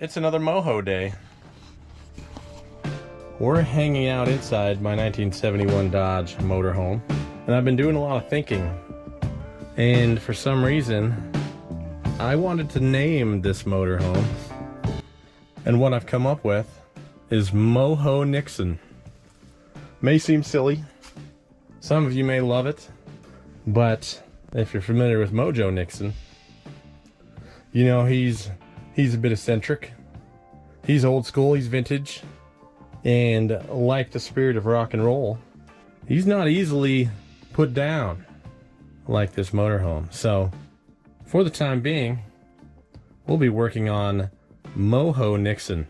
It's another moho day. We're hanging out inside my 1971 Dodge Motorhome, and I've been doing a lot of thinking. And for some reason, I wanted to name this motorhome, and what I've come up with is Moho Nixon. May seem silly. Some of you may love it, but if you're familiar with Mojo Nixon, you know he's a bit eccentric. He's old school, he's vintage, and like the spirit of rock and roll, he's not easily put down like this motorhome. So for the time being, we'll be working on Moho Nixon.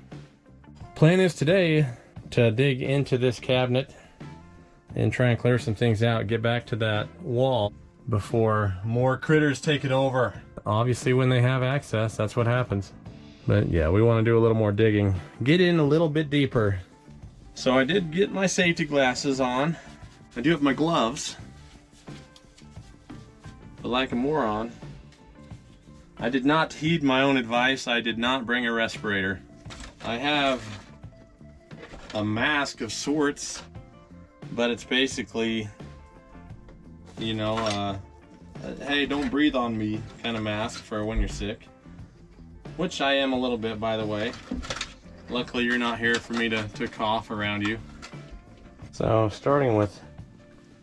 Plan is today to dig into this cabinet and try and clear some things out, get back to that wall before more critters take it over. Obviously when they have access, that's what happens. But yeah, we want to do a little more digging, get in a little bit deeper. So I did get my safety glasses on. I do have my gloves, but like a moron, I did not heed my own advice. I did not bring a respirator. I have a mask of sorts, but it's basically, you know, hey, don't breathe on me kind of mask for when you're sick. Which I am a little bit, by the way. Luckily you're not here for me to cough around you. So starting with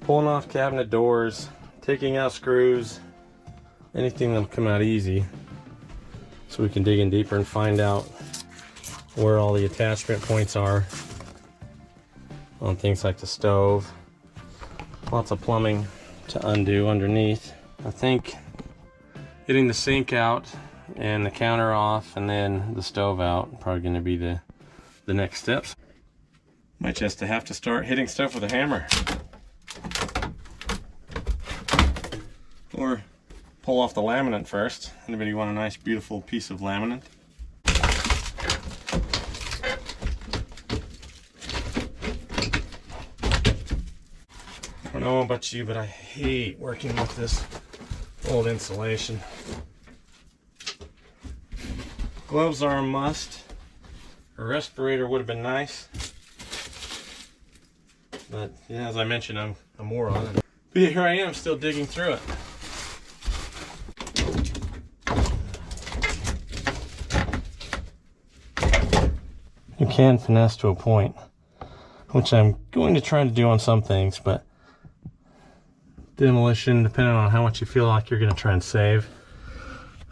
pulling off cabinet doors, taking out screws, anything that'll come out easy, so we can dig in deeper and find out where all the attachment points are on things like the stove. Lots of plumbing to undo underneath. I think getting the sink out and the counter off and then the stove out probably going to be the next steps. Might just have to start hitting stuff with a hammer, or pull off the laminate first. Anybody want a nice beautiful piece of laminate? I don't know about you, but I hate working with this old insulation. Gloves are a must. A respirator would have been nice. But yeah, as I mentioned, I'm a moron. But yeah, here I am still digging through it. You can finesse to a point, which I'm going to try to do on some things, but demolition, depending on how much you feel like you're going to try and save.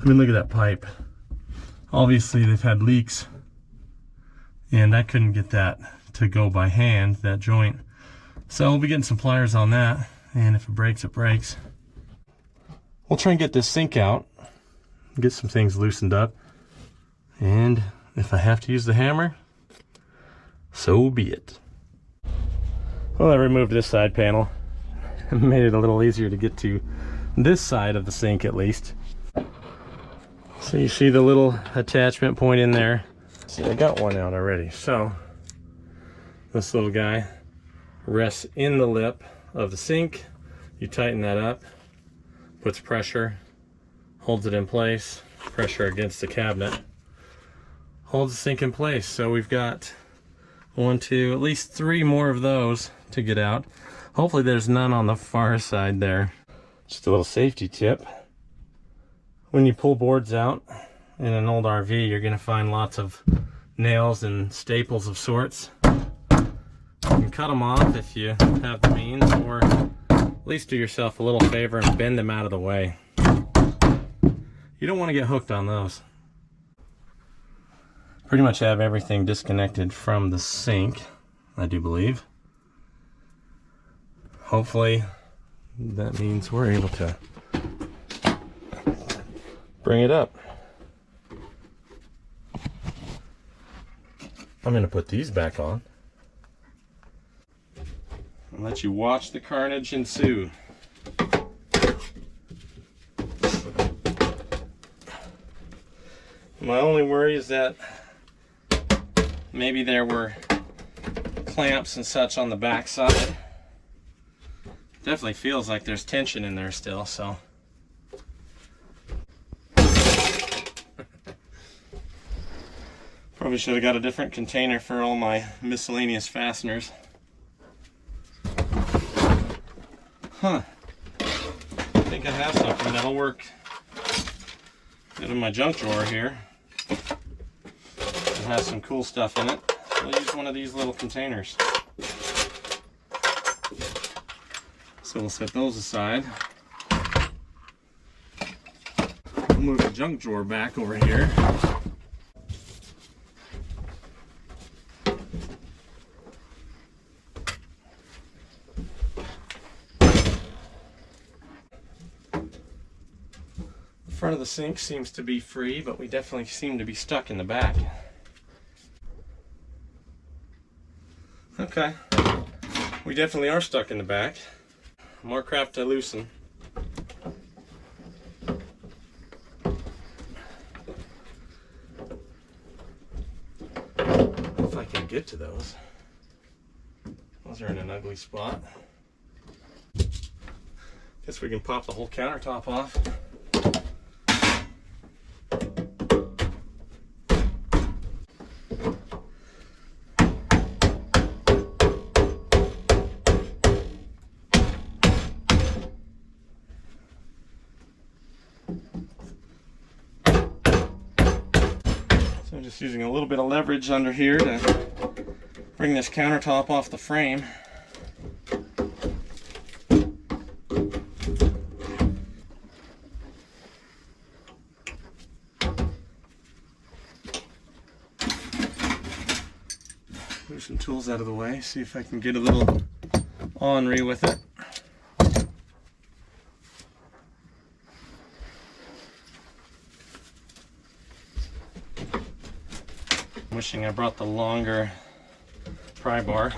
I mean, look at that pipe. Obviously they've had leaks, and I couldn't get that to go by hand, that joint. So we'll be getting some pliers on that, and if it breaks, it breaks. We'll try and get this sink out, get some things loosened up, and if I have to use the hammer, so be it. Well, I removed this side panel. Made it a little easier to get to this side of the sink at least. So you see the little attachment point in there. See, I got one out already. So this little guy rests in the lip of the sink. You tighten that up, puts pressure, holds it in place, pressure against the cabinet, holds the sink in place. So we've got 1, 2, at least 3 more of those to get out. Hopefully there's none on the far side there. Just a little safety tip. When you pull boards out in an old RV, you're gonna find lots of nails and staples of sorts. You can cut them off if you have the means, or at least do yourself a little favor and bend them out of the way. You don't want to get hooked on those. Pretty much have everything disconnected from the sink, I do believe. Hopefully that means we're able to bring it up. I'm going to put these back on and let you watch the carnage ensue. My only worry is that maybe there were clamps and such on the back side. Definitely feels like there's tension in there still, so. Probably should have got a different container for all my miscellaneous fasteners. Huh. I think I have something that'll work. Out of my junk drawer here. It has some cool stuff in it. We'll use one of these little containers. So we'll set those aside. We'll move the junk drawer back over here. The front of the sink seems to be free, but we definitely seem to be stuck in the back. Okay, we definitely are stuck in the back. More crap to loosen. If I can get to those. Those are in an ugly spot. Guess we can pop the whole countertop off. So I'm just using a little bit of leverage under here to bring this countertop off the frame. Move some tools out of the way, see if I can get a little ornery with it. Wishing I brought the longer pry bar.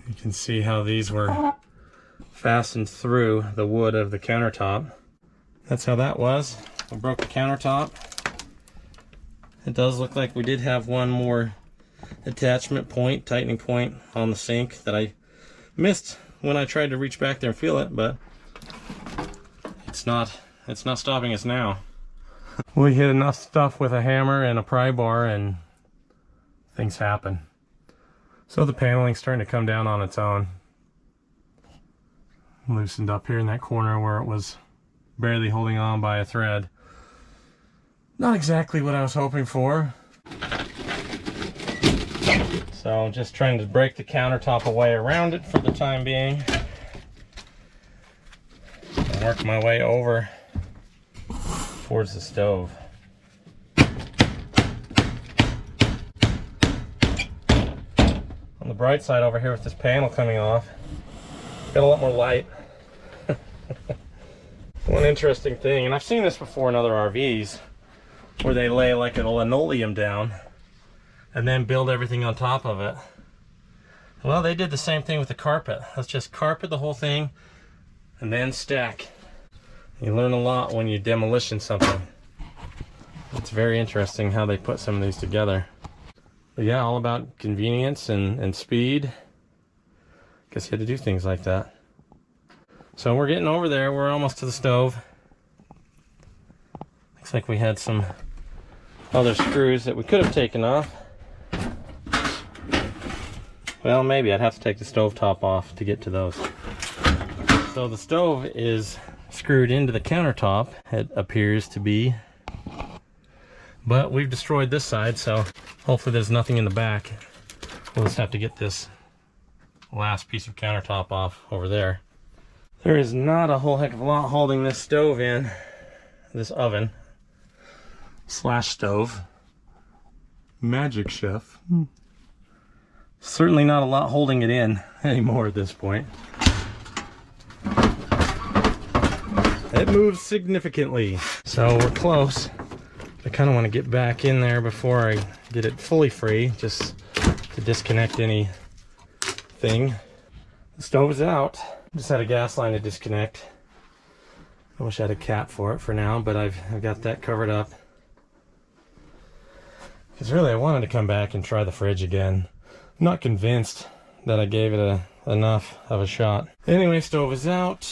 You can see how these were fastened through the wood of the countertop. That's how that was. I broke the countertop. It does look like we did have one more attachment point, tightening point on the sink that I missed when I tried to reach back there and feel it, but it's not stopping us now. We hit enough stuff with a hammer and a pry bar and things happen. So the paneling's starting to come down on its own. Loosened up here in that corner where it was barely holding on by a thread. Not exactly what I was hoping for. So just trying to break the countertop away around it for the time being. And work my way over towards the stove. On the bright side over here with this panel coming off, got a lot more light. One interesting thing, and I've seen this before in other RVs, where they lay like a linoleum down and then build everything on top of it. Well, they did the same thing with the carpet. Let's just carpet the whole thing and then stack. You learn a lot when you demolition something. It's very interesting how they put some of these together. But yeah, all about convenience and speed. Guess you had to do things like that. So we're getting over there. We're almost to the stove. Looks like we had some other screws that we could have taken off. Well, maybe I'd have to take the stove top off to get to those. So the stove is screwed into the countertop, it appears to be. But we've destroyed this side, so hopefully there's nothing in the back. We'll just have to get this last piece of countertop off over there. There is not a whole heck of a lot holding this stove in, this oven slash stove. Magic Chef. Certainly not a lot holding it in anymore at this point. It moves significantly. So we're close. I kind of want to get back in there before I get it fully free, just to disconnect anything. The stove is out. Just had a gas line to disconnect. I wish I had a cap for it for now, but I've got that covered up. Because really I wanted to come back and try the fridge again. I'm not convinced that I gave it enough of a shot. Anyway, stove is out.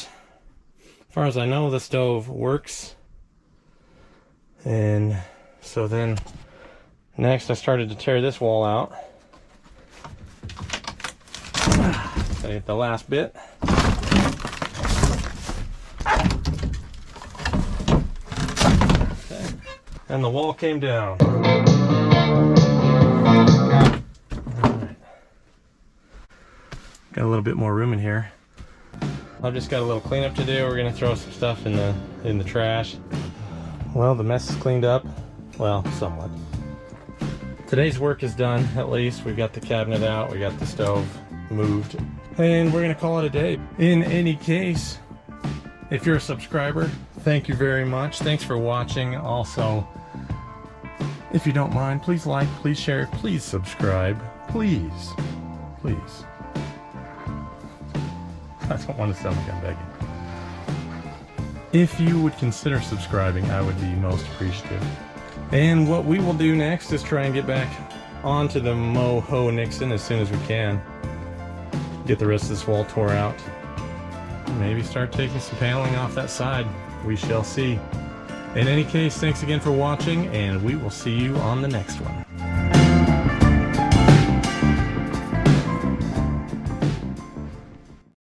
As far as I know, the stove works. And so then next I started to tear this wall out. I hit the last bit. Okay. And the wall came down. Alright. Got a little bit more room in here. I've just got a little cleanup to do. We're gonna throw some stuff in the trash. Well, the mess is cleaned up. Well, somewhat. Today's work is done, at least. We've got the cabinet out, we got the stove moved, and we're gonna call it a day. In any case, if you're a subscriber, thank you very much. Thanks for watching. Also, if you don't mind, please like, please share, please subscribe. Please. Please. I don't want to sound like I'm begging. If you would consider subscribing, I would be most appreciative. And what we will do next is try and get back onto the Moho Nixon as soon as we can. Get the rest of this wall tore out. Maybe start taking some paneling off that side. We shall see. In any case, thanks again for watching, and we will see you on the next one.